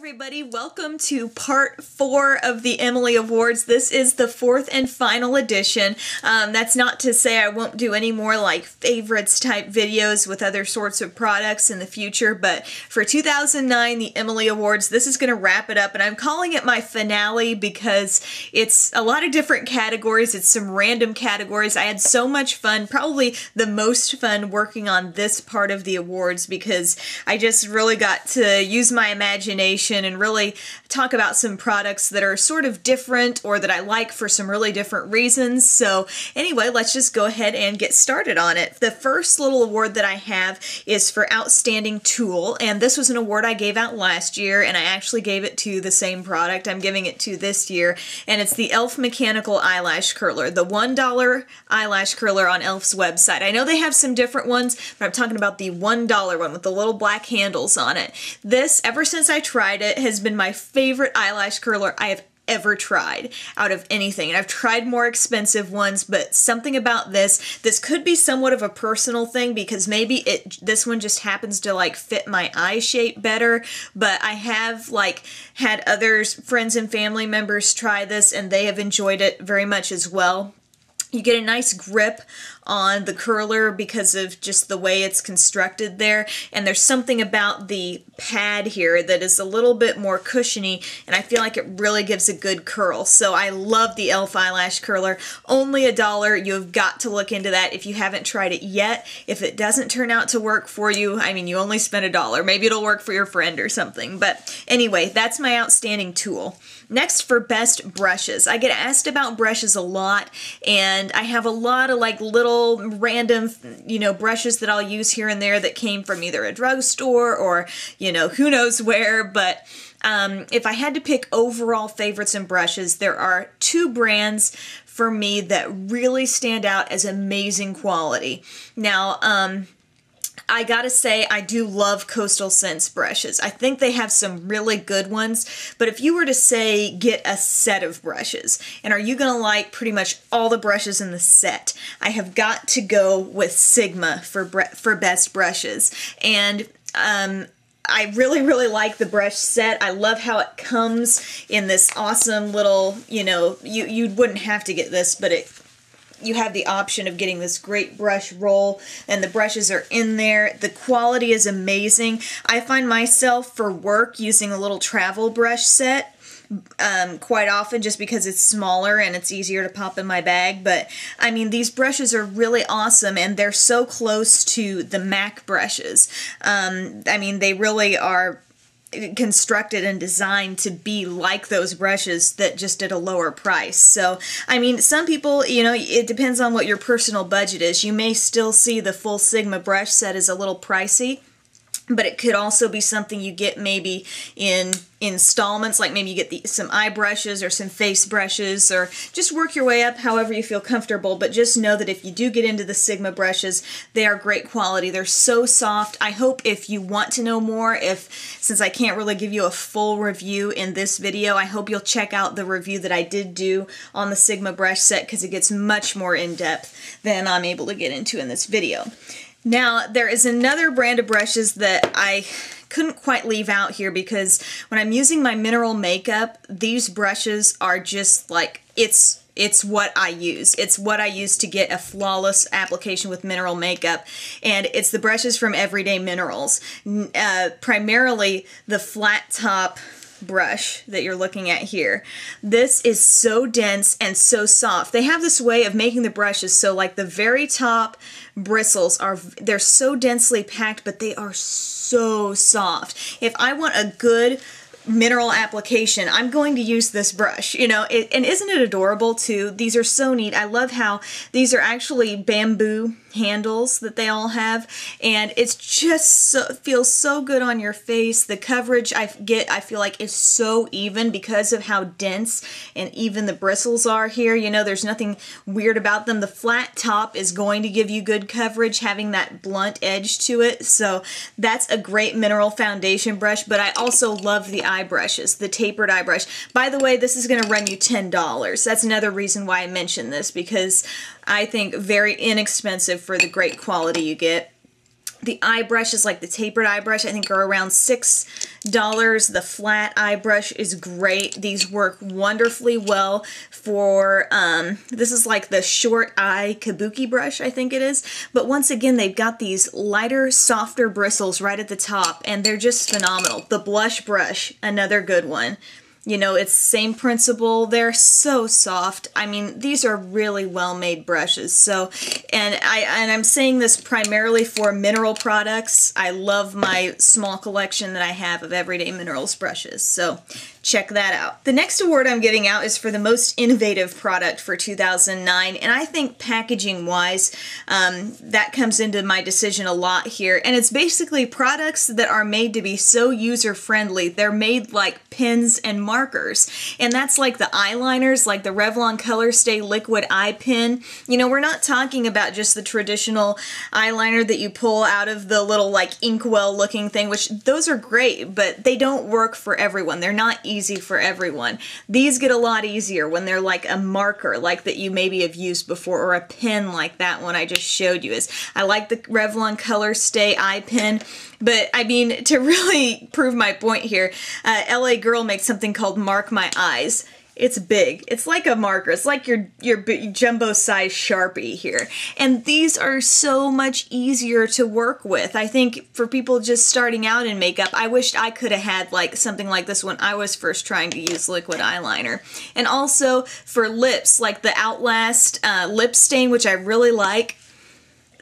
everybody, welcome to part 4 of the Emily Awards. This is the 4th and final edition. That's not to say I won't do any more like favorites type videos with other sorts of products in the future, but for 2009, the Emily Awards, this is going to wrap it up, and I'm calling it my finale because it's a lot of different categories. It's some random categories. I had so much fun, probably the most fun working on this part of the awards because I just really got to use my imagination and really talk about some products that are sort of different or that I like for some really different reasons. So anyway, let's just go ahead and get started on it. The first little award that I have is for Outstanding Tool, and this was an award I gave out last year, and I actually gave it to the same product I'm giving it to this year, and it's the e.l.f. Mechanical Eyelash Curler, the $1 eyelash curler on e.l.f.'s website. I know they have some different ones, but I'm talking about the $1 one with the little black handles on it. This, ever since I tried it, has been my favorite eyelash curler I have ever tried out of anything. And I've tried more expensive ones, but something about this could be somewhat of a personal thing because maybe this one just happens to like fit my eye shape better, but I have like had others, friends and family members try this and they have enjoyed it very much as well. You get a nice grip on the curler because of just the way it's constructed there, and there's something about the pad here that is a little bit more cushiony, and I feel like it really gives a good curl. So I love the e.l.f. eyelash curler. Only $1. You've got to look into that if you haven't tried it yet. If it doesn't turn out to work for you, I mean, you only spent $1. Maybe it'll work for your friend or something. But anyway, that's my Outstanding Tool. Next, for Best Brushes. I get asked about brushes a lot, and I have a lot of like little random, brushes that I'll use here and there that came from either a drugstore or, who knows where, but if I had to pick overall favorites and brushes, there are 2 brands for me that really stand out as amazing quality. Now, I gotta say, I do love Coastal Scents brushes. I think they have some really good ones, but if you were to say get a set of brushes, and are you gonna like pretty much all the brushes in the set, I have got to go with Sigma for best brushes. And I really like the brush set. I love how it comes in this awesome little, you wouldn't have to get this, but you have the option of getting this great brush roll, and the brushes are in there. The quality is amazing. I find myself for work using a little travel brush set quite often just because it's smaller and it's easier to pop in my bag. But I mean, these brushes are really awesome, and they're so close to the MAC brushes. I mean, they really are constructed and designed to be like those brushes that just at a lower price. So, I mean, some people, it depends on what your personal budget is. You may still see the full Sigma brush set as a little pricey, but it could also be something you get maybe in installments, like maybe you get some eye brushes or some face brushes, or just work your way up however you feel comfortable. But just know that if you do get into the Sigma brushes, they are great quality. They're so soft. I hope if you want to know more, since I can't really give you a full review in this video, I hope you'll check out the review that I did do on the Sigma brush set because it gets much more in-depth than I'm able to get into in this video. Now, there is another brand of brushes that I couldn't quite leave out here because when I'm using my mineral makeup, these brushes are just like, it's what I use. It's what I use to get a flawless application with mineral makeup, and it's the brushes from Everyday Minerals. Primarily the flat top brush that you're looking at here. This is so dense and so soft. They have this way of making the brushes so like the very top bristles they're so densely packed, but they are so soft. If I want a good mineral application, I'm going to use this brush, and isn't it adorable too? These are so neat. I love how these are actually bamboo handles that they all have, and it's just feels so good on your face. The coverage I feel like is so even because of how dense and even the bristles are here. There's nothing weird about them. The flat top is going to give you good coverage, having that blunt edge to it, so that's a great mineral foundation brush. But I also love the eye brushes, the tapered eye brush. By the way, this is going to run you $10. That's another reason why I mentioned this, because I think very inexpensive for the great quality you get. The eye brushes, like the tapered eye brush, I think are around $6. The flat eye brush is great. These work wonderfully well for, this is like the short eye kabuki brush, I think it is. But once again, they've got these lighter, softer bristles right at the top, and they're just phenomenal. The blush brush, another good one. You know, it's the same principle. They're so soft. I mean, these are really well-made brushes. So, and I'm saying this primarily for mineral products. I love my small collection that I have of everyday minerals brushes. So, check that out. The next award I'm giving out is for the most innovative product for 2009, and I think packaging-wise, that comes into my decision a lot here. And it's basically products that are made to be so user-friendly. They're made like pens and markers, and that's like the eyeliners, like the Revlon Color Stay Liquid Eye Pen. You know, we're not talking about just the traditional eyeliner that you pull out of the little like inkwell looking thing, which those are great, but they don't work for everyone. They're not easy for everyone. These get a lot easier when they're like a marker like that you maybe have used before, or a pen like that one I just showed you. I like the Revlon Color Stay Eye Pen, but I mean, to really prove my point here, LA Girl makes something called Mark My Eyes. It's big. It's like a marker. It's like your jumbo size Sharpie here. And these are so much easier to work with. I think for people just starting out in makeup, I wished I could have had like something like this when I was first trying to use liquid eyeliner. And also for lips, like the Outlast lip stain, which I really like.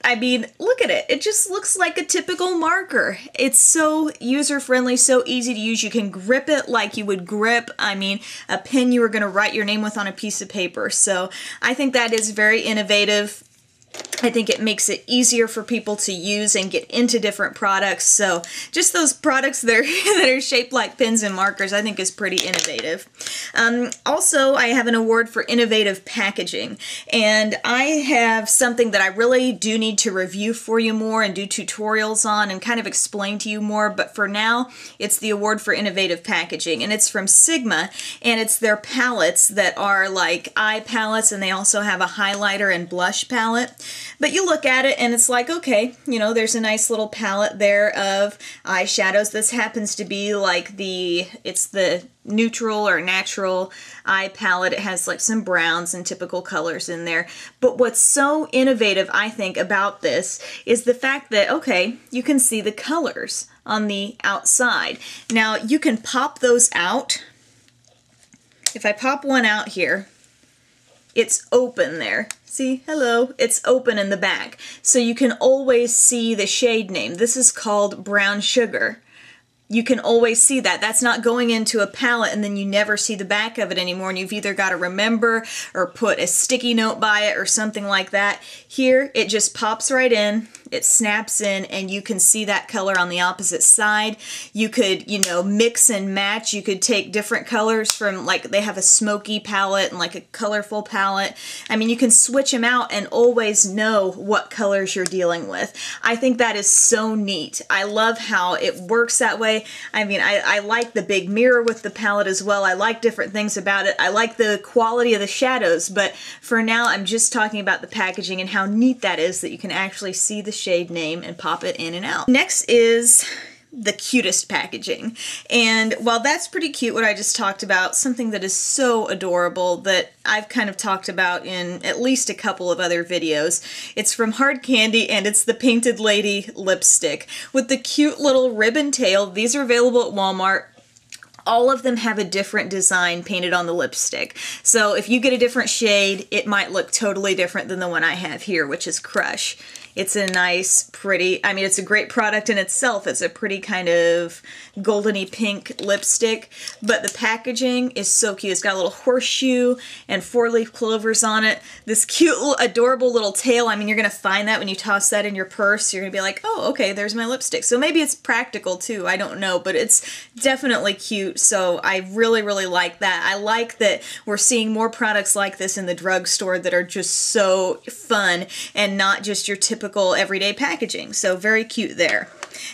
I mean, look at it. It just looks like a typical marker. It's so user-friendly, so easy to use. You can grip it like you would grip, I mean, a pen you were going to write your name with on a piece of paper. So I think that is very innovative. I think it makes it easier for people to use and get into different products. So just those products that are shaped like pens and markers, I think is pretty innovative. Also, I have an award for innovative packaging. And I have something that I really do need to review for you more and do tutorials on and kind of explain to you more. But for now, it's the award for innovative packaging. And it's from Sigma. And it's their palettes that are like eye palettes. And they also have a highlighter and blush palette. But you look at it and it's like, okay, you know, there's a nice little palette there of eyeshadows. This happens to be like it's the neutral or natural eye palette. It has like some browns and typical colors in there. But what's so innovative, I think, about this is the fact that, okay, you can see the colors on the outside. Now, you can pop those out. If I pop one out here, it's open there. See, hello, it's open in the back. So you can always see the shade name. This is called Brown Sugar. You can always see that. That's not going into a palette and then you never see the back of it anymore and you've either got to remember or put a sticky note by it or something like that. Here, it just pops right in. It snaps in and you can see that color on the opposite side. You could, you know, mix and match. You could take different colors from, like, they have a smoky palette and like a colorful palette. I mean, you can switch them out and always know what colors you're dealing with. I think that is so neat. I love how it works that way. I mean, I like the big mirror with the palette as well. I like different things about it. I like the quality of the shadows, but for now I'm just talking about the packaging and how neat that is that you can actually see the shade name and pop it in and out. Next is the Cutest Packaging. And while that's pretty cute, what I just talked about, something that is so adorable that I've kind of talked about in at least a couple of other videos. It's from Hard Candy and it's the Painted Lady lipstick with the cute little ribbon tail. These are available at Walmart. All of them have a different design painted on the lipstick. So if you get a different shade, it might look totally different than the one I have here, which is Crush. It's a nice, pretty, I mean, it's a great product in itself. It's a pretty kind of goldeny pink lipstick, but the packaging is so cute. It's got a little horseshoe and 4-leaf clovers on it. This cute, adorable little tail. I mean, you're going to find that when you toss that in your purse. You're going to be like, oh, okay, there's my lipstick. So maybe it's practical too. I don't know, but it's definitely cute. So I really, really like that. I like that we're seeing more products like this in the drugstore that are just so fun and not just your typical everyday packaging. So very cute there.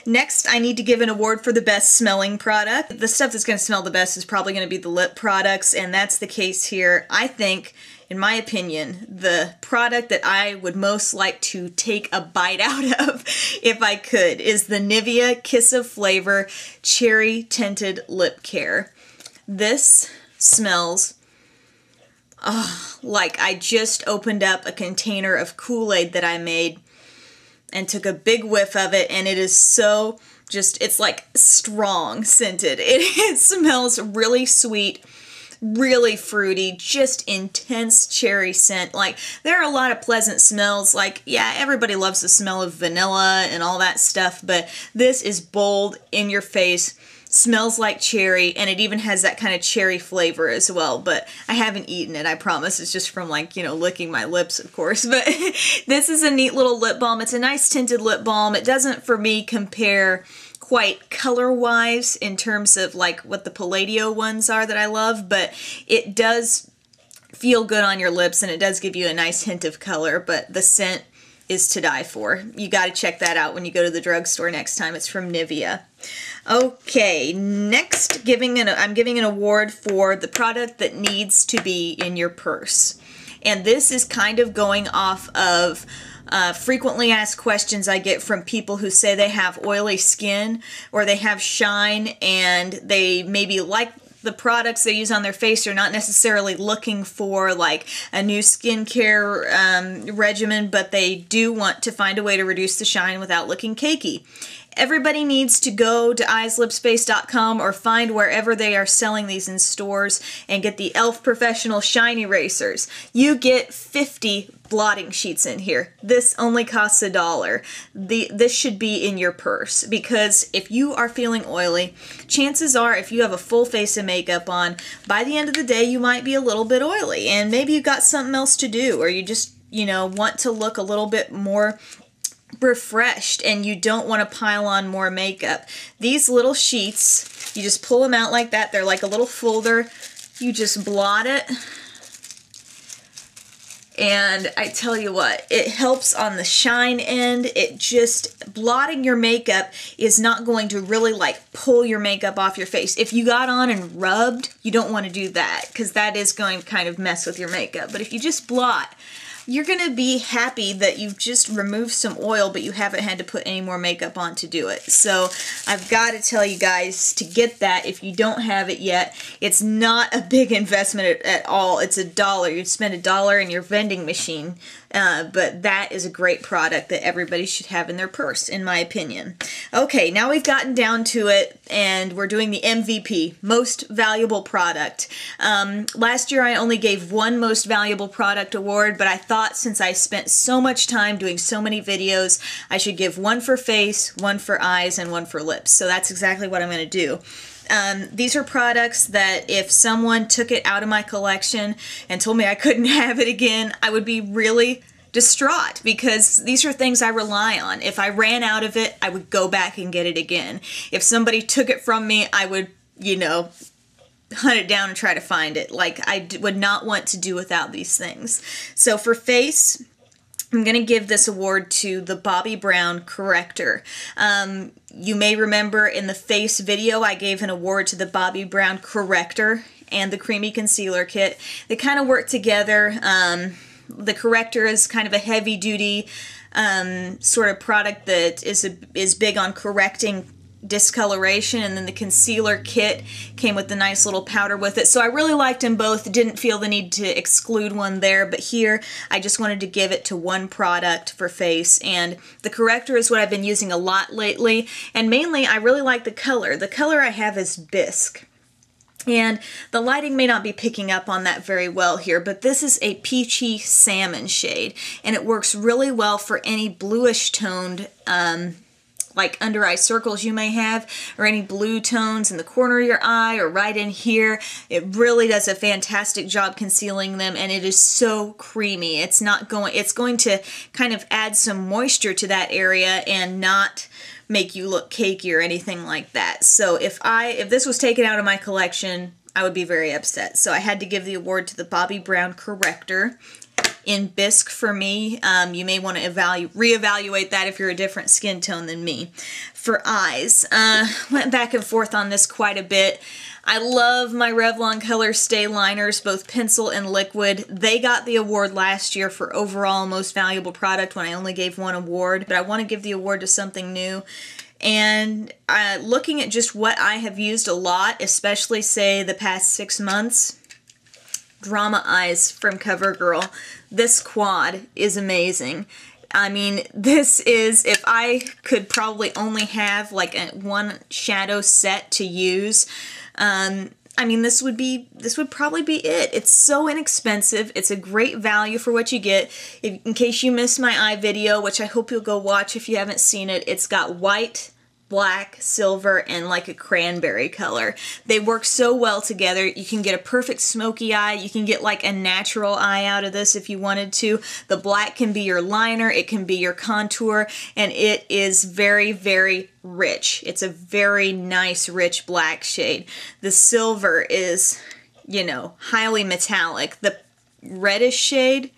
Next, I need to give an award for the best smelling product. The stuff that's going to smell the best is probably going to be the lip products, and that's the case here. I think, in my opinion, the product that I would most like to take a bite out of, if I could, is the Nivea Kiss of Flavor Cherry Tinted Lip Care. This smells like I just opened up a container of Kool-Aid that I made and took a big whiff of it, and it is so just, it's like strong scented. It smells really sweet, really fruity, just intense cherry scent. Like, there are a lot of pleasant smells. Like, yeah, everybody loves the smell of vanilla and all that stuff, but this is bold, in your face, smells like cherry, and it even has that kind of cherry flavor as well. But I haven't eaten it, I promise. It's just from, like, you know, licking my lips, of course. But this is a neat little lip balm. It's a nice tinted lip balm. It doesn't, for me, compare quite color-wise in terms of like what the Palladio ones are that I love, but it does feel good on your lips, and it does give you a nice hint of color, but the scent is to die for. You got to check that out when you go to the drugstore next time. It's from Nivea. Okay, next, I'm giving an award for the product that needs to be in your purse. And this is kind of going off of frequently asked questions I get from people who say they have oily skin or they have shine, and they maybe like the products they use on their face. They're not necessarily looking for like a new skincare regimen, but they do want to find a way to reduce the shine without looking cakey. Everybody needs to go to eyeslipspace.com or find wherever they are selling these in stores and get the e.l.f. Professional Shine Erasers. You get 50 blotting sheets in here. This only costs $1. This should be in your purse, because if you are feeling oily, chances are if you have a full face of makeup on, by the end of the day you might be a little bit oily, and maybe you've got something else to do, or you just, you know, want to look a little bit more refreshed and you don't want to pile on more makeup. These little sheets, you just pull them out like that. They're like a little folder. You just blot it. And I tell you what, it helps on the shine end. It just, blotting your makeup is not going to really like pull your makeup off your face. If you got on and rubbed, you don't want to do that, because that is going to kind of mess with your makeup. But if you just blot, you're going to be happy that you've just removed some oil, but you haven't had to put any more makeup on to do it. So I've got to tell you guys to get that if you don't have it yet. It's not a big investment at all. It's $1. You'd spend $1 in your vending machine, but that is a great product that everybody should have in their purse, in my opinion. Okay, now we've gotten down to it, and we're doing the MVP, Most Valuable Product. Last year I only gave one Most Valuable Product award, but I thought since I spent so much time doing so many videos, I should give one for face, one for eyes, and one for lips. So that's exactly what I'm going to do. These are products that if someone took it out of my collection and told me I couldn't have it again, I would be really distraught, because these are things I rely on. If I ran out of it, I would go back and get it again. If somebody took it from me, I would, you know, hunt it down and try to find it. Like, I would not want to do without these things. So for face, I'm going to give this award to the Bobbi Brown Corrector. You may remember in the face video I gave an award to the Bobbi Brown Corrector and the Creamy Concealer Kit. They kind of work together. The Corrector is kind of a heavy-duty sort of product that is big on correcting discoloration, and then the concealer kit came with the nice little powder with it. So I really liked them both. Didn't feel the need to exclude one there, but here I just wanted to give it to one product for face, and the Corrector is what I've been using a lot lately, and mainly I really like the color. The color I have is Bisque. And the lighting may not be picking up on that very well here, but this is a peachy salmon shade, and it works really well for any bluish toned like under eye circles you may have, or any blue tones in the corner of your eye or right in here. It really does a fantastic job concealing them, and it is so creamy. It's going to kind of add some moisture to that area and not make you look cakey or anything like that. So if this was taken out of my collection, I would be very upset. So I had to give the award to the Bobbi Brown Corrector. in bisque for me. You may want to reevaluate that if you're a different skin tone than me. For eyes, went back and forth on this quite a bit. I love my Revlon Color Stay liners, both pencil and liquid. They got the award last year for overall most valuable product when I only gave one award, but I want to give the award to something new. And looking at just what I have used a lot, especially say the past 6 months, Drama Eyes from CoverGirl. This quad is amazing. I mean, this is, if I could probably only have like one shadow set to use, I mean, this would probably be it. It's so inexpensive. It's a great value for what you get. In case you missed my eye video, which I hope you'll go watch if you haven't seen it, it's got white, black, silver, and like a cranberry color. They work so well together. You can get a perfect smoky eye. You can get like a natural eye out of this if you wanted to. The black can be your liner. It can be your contour, and it is very, very rich. It's a very nice, rich black shade. The silver is, you know, highly metallic. The reddish shade,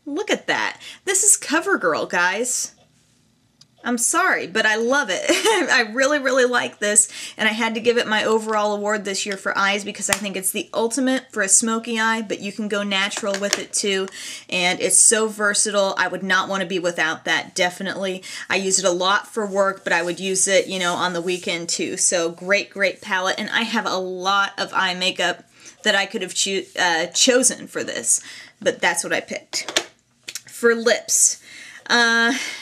look at that. This is CoverGirl, guys. I'm sorry, but I love it. I really, really like this, and I had to give it my overall award this year for eyes because I think it's the ultimate for a smoky eye, but you can go natural with it too, and it's so versatile. I would not want to be without that, definitely. I use it a lot for work, but I would use it, you know, on the weekend too. So great, great palette, and I have a lot of eye makeup that I could have chosen for this, but that's what I picked. For lips,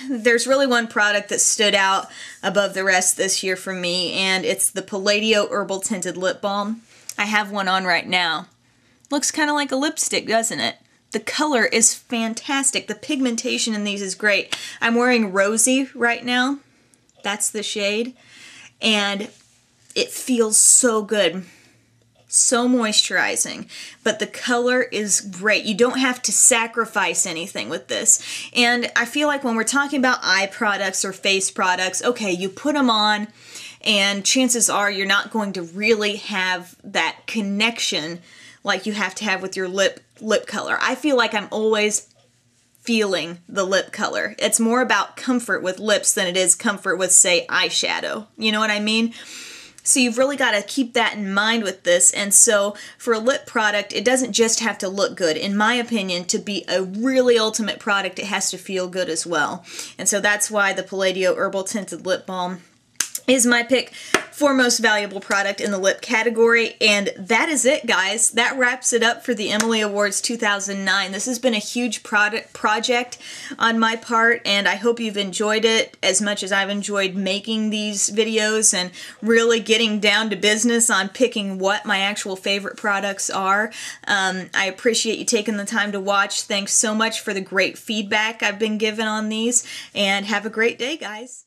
there's really one product that stood out above the rest this year for me, and it's the Palladio Herbal Tinted Lip Balm. I have one on right now. Looks kind of like a lipstick, doesn't it? The color is fantastic. The pigmentation in these is great. I'm wearing Rosy right now. That's the shade. And it feels so good. So moisturizing, but the color is great. You don't have to sacrifice anything with this. And I feel like when we're talking about eye products or face products, okay, you put them on and chances are you're not going to really have that connection like you have to have with your lip color. I feel like I'm always feeling the lip color. It's more about comfort with lips than it is comfort with, say, eyeshadow. You know what I mean? So you've really got to keep that in mind with this. And so for a lip product, it doesn't just have to look good. In my opinion, to be a really ultimate product, it has to feel good as well. And so that's why the Palladio Herbal Tinted Lip Balm is my pick for most valuable product in the lip category. And that is it, guys. That wraps it up for the Emily Awards 2009. This has been a huge project on my part, and I hope you've enjoyed it as much as I've enjoyed making these videos and really getting down to business on picking what my actual favorite products are. I appreciate you taking the time to watch. Thanks so much for the great feedback I've been given on these, and have a great day, guys.